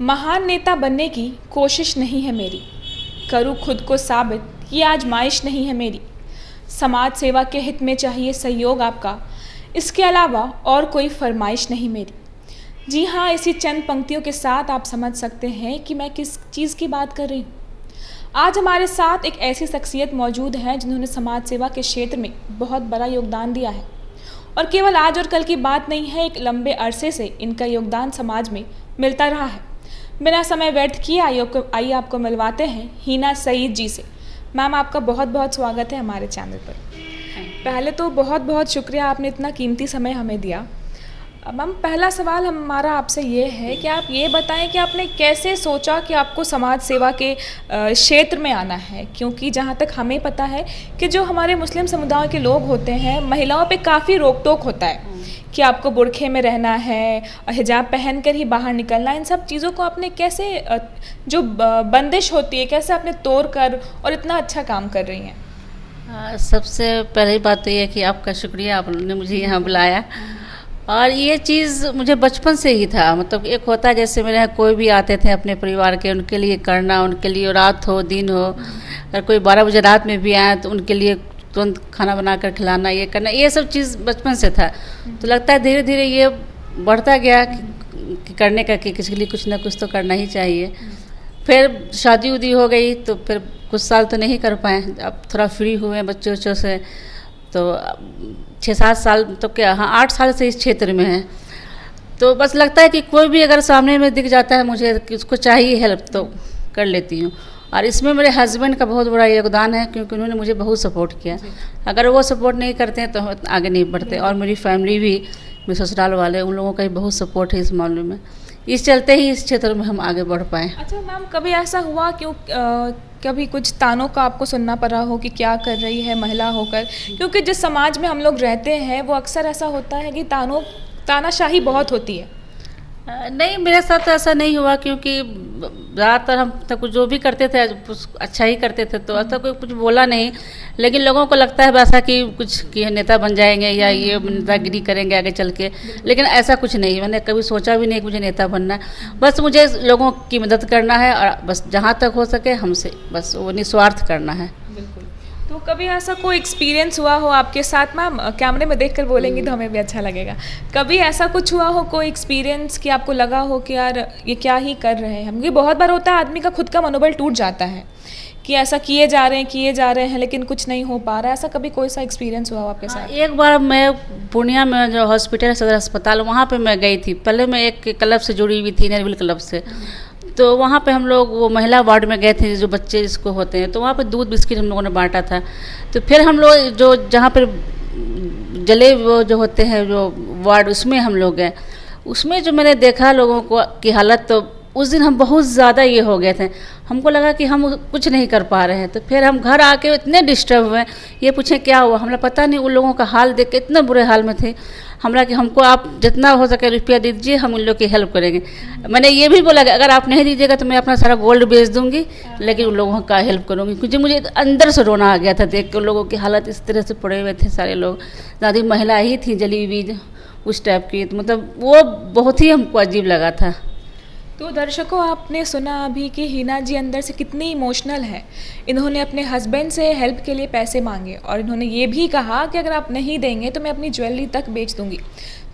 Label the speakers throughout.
Speaker 1: महान नेता बनने की कोशिश नहीं है मेरी, करूँ खुद को साबित ये आजमाइश नहीं है मेरी। समाज सेवा के हित में चाहिए सहयोग आपका, इसके अलावा और कोई फरमाइश नहीं मेरी। जी हाँ, इसी चंद पंक्तियों के साथ आप समझ सकते हैं कि मैं किस चीज़ की बात कर रही हूँ। आज हमारे साथ एक ऐसी शख्सियत मौजूद है जिन्होंने समाज सेवा के क्षेत्र में बहुत बड़ा योगदान दिया है, और केवल आज और कल की बात नहीं है, एक लंबे अरसे से इनका योगदान समाज में मिलता रहा है। बिना समय व्यर्थ किए आइए आपको मिलवाते हैं हिना सईद जी से। मैम, आपका बहुत बहुत स्वागत है हमारे चैनल पर। पहले तो बहुत बहुत शुक्रिया, आपने इतना कीमती समय हमें दिया। मैम, पहला सवाल हमारा आपसे ये है कि आप ये बताएं कि आपने कैसे सोचा कि आपको समाज सेवा के क्षेत्र में आना है, क्योंकि जहाँ तक हमें पता है कि जो हमारे मुस्लिम समुदाय के लोग होते हैं, महिलाओं पे काफ़ी रोक टोक होता है कि आपको बुर्खे में रहना है, हिजाब पहनकर ही बाहर निकलना है। इन सब चीज़ों को आपने कैसे, जो बंदिश होती है, कैसे आपने तोड़ कर और इतना अच्छा काम कर रही हैं?
Speaker 2: सबसे पहली बात तो ये है कि आपका शुक्रिया, आपने मुझे यहाँ बुलाया। और ये चीज़ मुझे बचपन से ही था, मतलब एक होता है जैसे मेरे यहाँ कोई भी आते थे अपने परिवार के, उनके लिए करना, उनके लिए रात हो दिन हो, अगर कोई 12 बजे रात में भी आए तो उनके लिए तुरंत खाना बना कर खिलाना, ये करना, ये सब चीज़ बचपन से था। तो लगता है धीरे धीरे ये बढ़ता गया कि करने का, कि किसी के लिए कुछ ना कुछ तो करना ही चाहिए। फिर शादी उदी हो गई तो फिर कुछ साल तो नहीं कर पाए, अब थोड़ा फ्री हुए बच्चों बच्चों से, तो 6-7 साल तो क्या, हाँ 8 साल से इस क्षेत्र में है। तो बस लगता है कि कोई भी अगर सामने में दिख जाता है मुझे कि उसको चाहिए हेल्प, तो कर लेती हूँ। और इसमें मेरे हस्बैंड का बहुत बड़ा योगदान है, क्योंकि उन्होंने मुझे बहुत सपोर्ट किया। अगर वो सपोर्ट नहीं करते हैं तो हम आगे नहीं बढ़ते। और मेरी फैमिली भी, मेरे ससुराल वाले, उन लोगों का भी बहुत सपोर्ट है इस मामले में। इस चलते ही इस क्षेत्र में हम आगे बढ़ पाए।
Speaker 1: अच्छा मैम, कभी ऐसा हुआ कभी कुछ तानों का आपको सुनना पड़ा हो कि क्या कर रही है महिला होकर? क्योंकि जिस समाज में हम लोग रहते हैं वो अक्सर ऐसा होता है कि तानाशाही बहुत होती है।
Speaker 2: नहीं, मेरे साथ ऐसा नहीं हुआ, क्योंकि ज़्यादातर हम तक जो भी करते थे अच्छा ही करते थे, तो ऐसा कोई कुछ बोला नहीं। लेकिन लोगों को लगता है वैसा कि कुछ कि नेता बन जाएंगे या ये नेतागिरी करेंगे आगे चल के, लेकिन ऐसा कुछ नहीं। मैंने कभी सोचा भी नहीं कि मुझे नेता बनना है। बस मुझे लोगों की मदद करना है, और बस जहाँ तक हो सके हमसे बस वो निस्वार्थ करना है।
Speaker 1: बिल्कुल। तो कभी ऐसा कोई एक्सपीरियंस हुआ हो आपके साथ? मैम, कैमरे में देखकर बोलेंगी तो हमें भी अच्छा लगेगा। कभी ऐसा कुछ हुआ हो, कोई एक्सपीरियंस कि आपको लगा हो कि यार ये क्या ही कर रहे हैं हम? ये बहुत बार होता है, आदमी का खुद का मनोबल टूट जाता है कि ऐसा किए जा रहे हैं लेकिन कुछ नहीं हो पा रहा है। ऐसा कभी कोई सा एक्सपीरियंस हुआ हो आपके साथ?
Speaker 2: एक बार मैं पूर्णिया में जो हॉस्पिटल, सदर अस्पताल, वहाँ पे मैं गई थी। पहले मैं एक क्लब से जुड़ी हुई थी, नेरविल क्लब से। तो वहाँ पे हम लोग वो महिला वार्ड में गए थे, जो बच्चे जिसको होते हैं, तो वहाँ पे दूध बिस्किट हम लोगों ने बांटा था। तो फिर हम लोग जो जहाँ पर जले वो जो होते हैं जो वार्ड, उसमें हम लोग गए। उसमें जो मैंने देखा लोगों को की हालत, तो उस दिन हम बहुत ज़्यादा ये हो गए थे, हमको लगा कि हम कुछ नहीं कर पा रहे हैं। तो फिर हम घर आके इतने डिस्टर्ब हुए, ये पूछें क्या हुआ, हमें पता नहीं। उन लोगों का हाल देख के इतने बुरे हाल में थे, हमरा कि हमको आप जितना हो सके रुपया दीजिए, हम उन लोग की हेल्प करेंगे। मैंने ये भी बोला कि अगर आप नहीं दीजिएगा तो मैं अपना सारा गोल्ड बेच दूंगी, लेकिन उन लोगों का हेल्प करूंगी। क्योंकि मुझे अंदर से रोना आ गया था देख के, उन लोगों की हालत इस तरह से पड़े हुए थे सारे लोग। ज़्यादा महिला ही थी जली हुई उस टाइप की, तो मतलब वो बहुत ही हमको अजीब लगा था।
Speaker 1: तो दर्शकों, आपने सुना अभी कि हिना जी अंदर से कितनी इमोशनल है। इन्होंने अपने हस्बैंड से हेल्प के लिए पैसे मांगे, और इन्होंने ये भी कहा कि अगर आप नहीं देंगे तो मैं अपनी ज्वेलरी तक बेच दूंगी।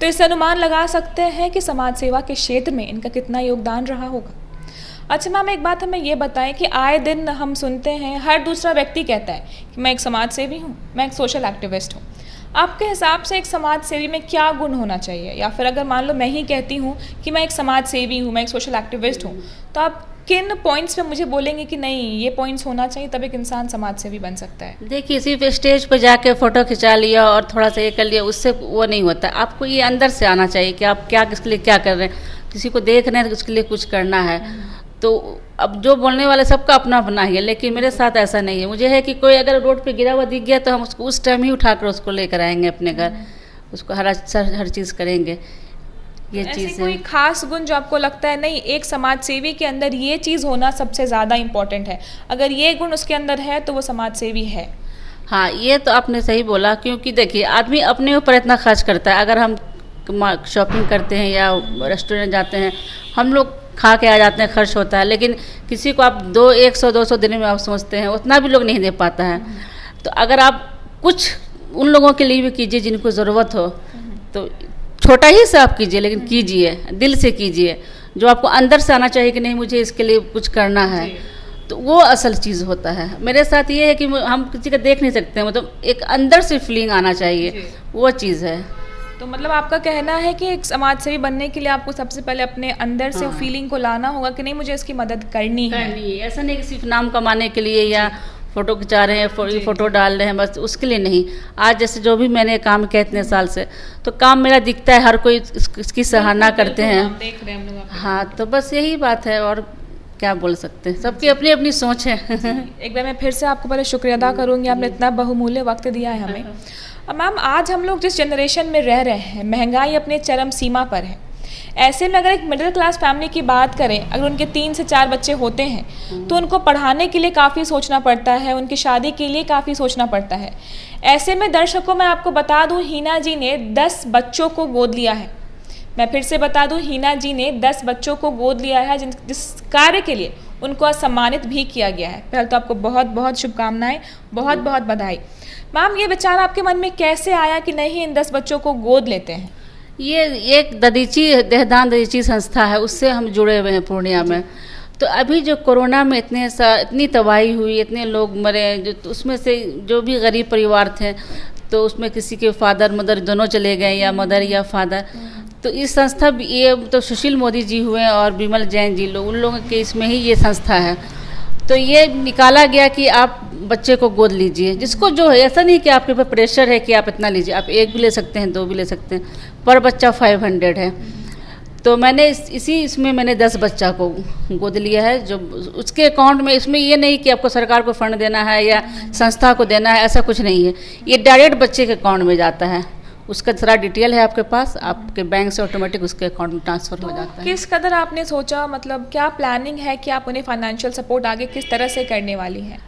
Speaker 1: तो इससे अनुमान लगा सकते हैं कि समाज सेवा के क्षेत्र में इनका कितना योगदान रहा होगा। अच्छा मैम, एक बात हमें ये बताएं कि आए दिन हम सुनते हैं, हर दूसरा व्यक्ति कहता है कि मैं एक समाज सेवी हूँ, मैं एक सोशल एक्टिविस्ट हूँ। आपके हिसाब से एक समाज सेवी में क्या गुण होना चाहिए? या फिर अगर मान लो मैं ही कहती हूँ कि मैं एक समाज सेवी हूँ, मैं एक सोशल एक्टिविस्ट हूँ, तो आप किन पॉइंट्स पे मुझे बोलेंगे कि नहीं ये पॉइंट्स होना चाहिए तब एक इंसान समाज सेवी बन सकता है?
Speaker 2: देखिए, सिर्फ स्टेज पर जाके फ़ोटो खिंचा लिया और थोड़ा सा ये कर लिया, उससे वो नहीं होता। आपको ये अंदर से आना चाहिए कि आप क्या, किसके लिए क्या कर रहे हैं। किसी को देख रहे हैं तो उसके लिए कुछ करना है। तो अब जो बोलने वाले सबका अपना अपना ही है, लेकिन मेरे साथ ऐसा नहीं है। मुझे है कि कोई अगर रोड पे गिरा हुआ दिख गया तो हम उसको उस टाइम ही उठाकर उसको लेकर आएंगे अपने घर, उसको हर चीज़ करेंगे। ये चीज़
Speaker 1: कोई खास गुण जो आपको लगता है नहीं एक समाज सेवी के अंदर ये चीज़ होना सबसे ज़्यादा इम्पोर्टेंट है, अगर ये गुण उसके अंदर है तो वो समाज सेवी है?
Speaker 2: हाँ, ये तो आपने सही बोला। क्योंकि देखिए, आदमी अपने ऊपर इतना खर्च करता है। अगर हम शॉपिंग करते हैं या रेस्टोरेंट जाते हैं, हम लोग खा के आ जाते हैं, खर्च होता है, लेकिन किसी को आप 100-200 देने में आप समझते हैं, उतना भी लोग नहीं दे पाता है। तो अगर आप कुछ उन लोगों के लिए भी कीजिए जिनको ज़रूरत हो, तो छोटा ही से आप कीजिए, लेकिन कीजिए, दिल से कीजिए, जो आपको अंदर से आना चाहिए कि नहीं मुझे इसके लिए कुछ करना है, तो वो असल चीज़ होता है। मेरे साथ ये है कि हम किसी का देख नहीं सकते, मतलब एक अंदर से फीलिंग आना चाहिए, वो चीज़ है।
Speaker 1: तो मतलब आपका कहना है कि एक समाज सेवी बनने के लिए आपको सबसे पहले अपने अंदर से फीलिंग को लाना होगा कि नहीं मुझे इसकी मदद करनी है।
Speaker 2: ऐसा नहीं कि सिर्फ नाम कमाने के लिए या फ़ोटो खिंचा रहे हैं, फ़ोटो डाल रहे हैं, बस उसके लिए नहीं। आज जैसे जो भी मैंने काम किया इतने साल से, तो काम मेरा दिखता है, हर कोई इसकी सराहना करते हैं।
Speaker 1: देख रहे हैं हम लोग।
Speaker 2: हाँ, तो बस यही बात है, और क्या बोल सकते हैं, सबकी अपनी अपनी सोच है।
Speaker 1: एक बार मैं फिर से आपको पहले शुक्रिया अदा करूँगी, आपने इतना बहुमूल्य वक्त दिया है हमें। मैम, आज हम लोग जिस जनरेशन में रह रहे हैं, महंगाई अपने चरम सीमा पर है। ऐसे में अगर एक मिडिल क्लास फैमिली की बात करें, अगर उनके 3 से 4 बच्चे होते हैं तो उनको पढ़ाने के लिए काफ़ी सोचना पड़ता है, उनकी शादी के लिए काफ़ी सोचना पड़ता है। ऐसे में दर्शकों, मैं आपको बता दूं, हीना जी ने 10 बच्चों को गोद लिया है। मैं फिर से बता दूं, हीना जी ने 10 बच्चों को गोद लिया है, जिस कार्य के लिए उनको सम्मानित भी किया गया है। पहले तो आपको बहुत बहुत शुभकामनाएं, बहुत बहुत बधाई। मैम, ये विचार आपके मन में कैसे आया कि नहीं इन 10 बच्चों को गोद लेते हैं?
Speaker 2: ये एक देहदान ददीची संस्था है, उससे हम जुड़े हुए हैं पूर्णिया में। तो अभी जो कोरोना में इतनी तबाही हुई, इतने लोग मरे, जो तो उसमें से जो भी गरीब परिवार थे, तो उसमें किसी के फादर मदर दोनों चले गए, या मदर या फादर। तो इस संस्था, ये तो सुशील मोदी जी हुए और विमल जैन जी, लोग उन लोगों के इसमें ही ये संस्था है। तो ये निकाला गया कि आप बच्चे को गोद लीजिए, जिसको जो है, ऐसा नहीं कि आपके ऊपर प्रेशर है कि आप इतना लीजिए, आप 1 भी ले सकते हैं, 2 भी ले सकते हैं, पर बच्चा 500 है। तो मैंने इसमें मैंने 10 बच्चा को गोद लिया है, जो उसके अकाउंट में, इसमें ये नहीं कि आपको सरकार को फंड देना है या संस्था को देना है, ऐसा कुछ नहीं है। ये डायरेक्ट बच्चे के अकाउंट में जाता है, उसका सारा डिटेल है आपके पास, आपके बैंक से ऑटोमेटिक उसके अकाउंट में ट्रांसफ़र हो जाता है।
Speaker 1: किस कदर आपने सोचा, मतलब क्या प्लानिंग है कि आप उन्हें फाइनेंशियल सपोर्ट आगे किस तरह से करने वाली हैं?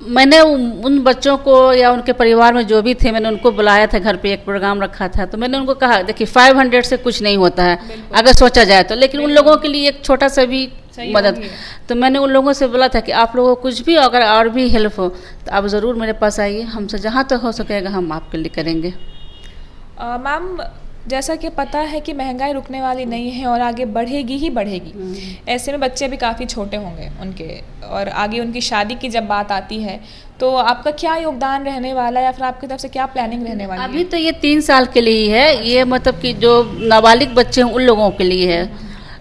Speaker 2: मैंने उन बच्चों को या उनके परिवार में जो भी थे, मैंने उनको बुलाया था घर पे, एक प्रोग्राम रखा था। तो मैंने उनको कहा, देखिए 500 से कुछ नहीं होता है अगर सोचा जाए तो, लेकिन उन लोगों के लिए एक छोटा सा भी मदद। तो मैंने उन लोगों से बोला था कि आप लोगों को कुछ भी अगर और भी हेल्प हो तो आप ज़रूर मेरे पास आइए, हमसे जहाँ तक हो सकेगा हम आपके लिए करेंगे।
Speaker 1: मैम, जैसा कि पता है कि महंगाई रुकने वाली नहीं है और आगे बढ़ेगी ही बढ़ेगी। ऐसे में बच्चे भी काफ़ी छोटे होंगे उनके, और आगे उनकी शादी की जब बात आती है तो आपका क्या योगदान रहने वाला है, या फिर आपकी तरफ से क्या प्लानिंग रहने वाली है?
Speaker 2: अभी तो ये 3 साल के लिए ही है, ये मतलब कि जो नाबालिग बच्चे हैं उन लोगों के लिए है,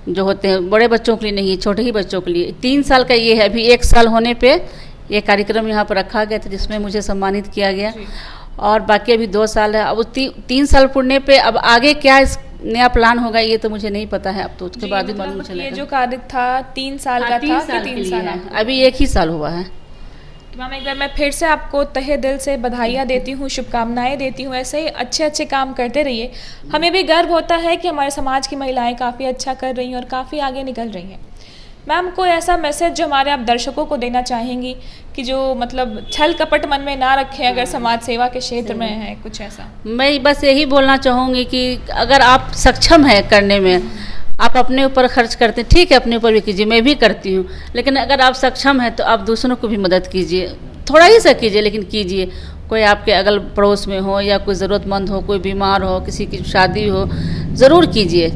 Speaker 2: जो होते हैं, बड़े बच्चों के लिए नहीं, छोटे ही बच्चों के लिए। 3 साल का ये है। अभी 1 साल होने पे ये कार्यक्रम यहाँ पर रखा गया था, जिसमें मुझे सम्मानित किया गया, और बाकी अभी 2 साल है। अब 3 साल पूरने पे अब आगे क्या नया प्लान होगा ये तो मुझे नहीं पता है, अब तो उसके बाद ही मालूम चलेगा।
Speaker 1: ये जो कार्य था 3 साल का था कि 3 साल
Speaker 2: अभी 1 ही साल हुआ है।
Speaker 1: मैम, एक बार मैं फिर से आपको तहे दिल से बधाइयाँ देती हूँ, शुभकामनाएं देती हूँ। ऐसे ही अच्छे अच्छे काम करते रहिए। हमें भी गर्व होता है कि हमारे समाज की महिलाएं काफ़ी अच्छा कर रही हैं और काफ़ी आगे निकल रही हैं। मैम, कोई ऐसा मैसेज जो हमारे आप दर्शकों को देना चाहेंगी कि जो मतलब छल कपट मन में ना रखें अगर समाज सेवा के क्षेत्र में है, कुछ ऐसा?
Speaker 2: मैं बस यही बोलना चाहूँगी कि अगर आप सक्षम हैं करने में, आप अपने ऊपर खर्च करते हैं, ठीक है, अपने ऊपर भी कीजिए, मैं भी करती हूँ, लेकिन अगर आप सक्षम हैं तो आप दूसरों को भी मदद कीजिए, थोड़ा ही सा कीजिए, लेकिन कीजिए। कोई आपके अगल पड़ोस में हो या कोई ज़रूरतमंद हो, कोई बीमार हो, किसी की शादी हो, ज़रूर कीजिए,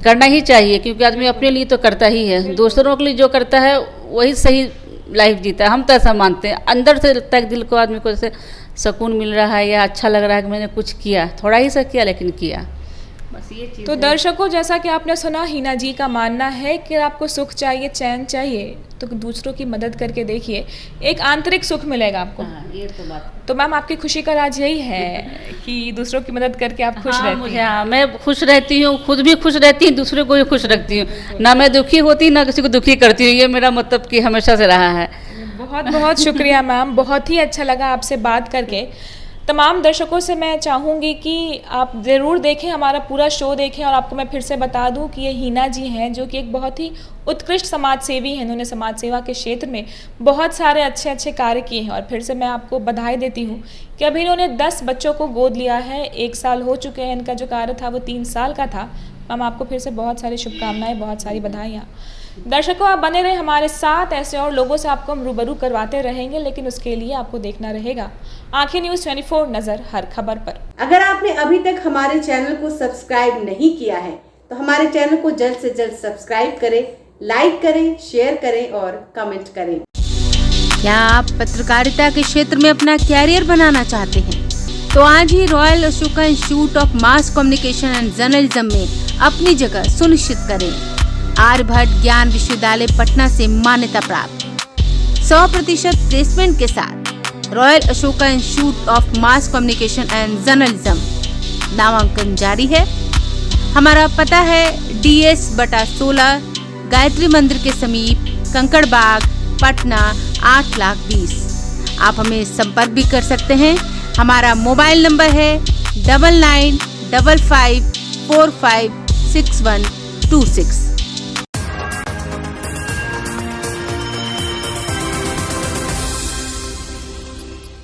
Speaker 2: करना ही चाहिए, क्योंकि आदमी अपने लिए तो करता ही है, दूसरों के लिए जो करता है वही सही लाइफ जीता है। हम तो ऐसा मानते हैं, अंदर से लगता है दिल को, आदमी को जैसे सुकून मिल रहा है या अच्छा लग रहा है कि मैंने कुछ किया, थोड़ा ही सा किया लेकिन किया, बस ये चीज़।
Speaker 1: तो दर्शकों, जैसा कि आपने सुना, हीना जी का मानना है कि आपको सुख चाहिए, चैन चाहिए, तो दूसरों की मदद करके देखिए, एक आंतरिक सुख मिलेगा आपको।
Speaker 2: ये तो बात।
Speaker 1: तो मैम, आपकी खुशी का राज यही है कि दूसरों की मदद करके आप खुश रहती हैं?
Speaker 2: मैं खुश रहती हूँ, खुद भी खुश रहती हूँ, दूसरे को भी खुश रखती हूँ, ना मैं दुखी होती ना किसी को दुखी करती हूँ। ये मेरा मतलब कि हमेशा से रहा है।
Speaker 1: बहुत बहुत शुक्रिया मैम, बहुत ही अच्छा लगा आपसे बात करके। तमाम दर्शकों से मैं चाहूँगी कि आप ज़रूर देखें, हमारा पूरा शो देखें। और आपको मैं फिर से बता दूं कि ये हीना जी हैं, जो कि एक बहुत ही उत्कृष्ट समाज सेवी हैं। इन्होंने समाज सेवा के क्षेत्र में बहुत सारे अच्छे अच्छे कार्य किए हैं। और फिर से मैं आपको बधाई देती हूँ कि अभी इन्होंने 10 बच्चों को गोद लिया है। 1 साल हो चुके हैं, इनका जो कार्य था वो 3 साल का था। मैम आपको फिर से बहुत सारी शुभकामनाएं, बहुत सारी बधाइयाँ। दर्शकों आप बने रहे हमारे साथ, ऐसे और लोगों से आपको हम रूबरू करवाते रहेंगे, लेकिन उसके लिए आपको देखना रहेगा आंखें न्यूज़ 24 नज़र हर खबर पर।
Speaker 3: अगर आपने अभी तक हमारे चैनल को सब्सक्राइब नहीं किया है तो हमारे चैनल को जल्द से जल्द सब्सक्राइब करें, लाइक करें, शेयर करें और कमेंट करें।
Speaker 4: क्या आप पत्रकारिता के क्षेत्र में अपना कैरियर बनाना चाहते हैं? तो आज ही Royal Ashoka Institute of Mass Communication and Journalism में अपनी जगह सुनिश्चित करें। आर्यभट्ट ज्ञान विश्वविद्यालय पटना से मान्यता प्राप्त 100% प्लेसमेंट के साथ royal Ashoka Institute of Mass Communication and journalism, नामांकन जारी है। हमारा पता है DS/16 गायत्री मंदिर के समीप, कंकड़ बाग, पटना 8,20,000। आप हमें संपर्क भी कर सकते हैं। हमारा मोबाइल नंबर है 9955456126।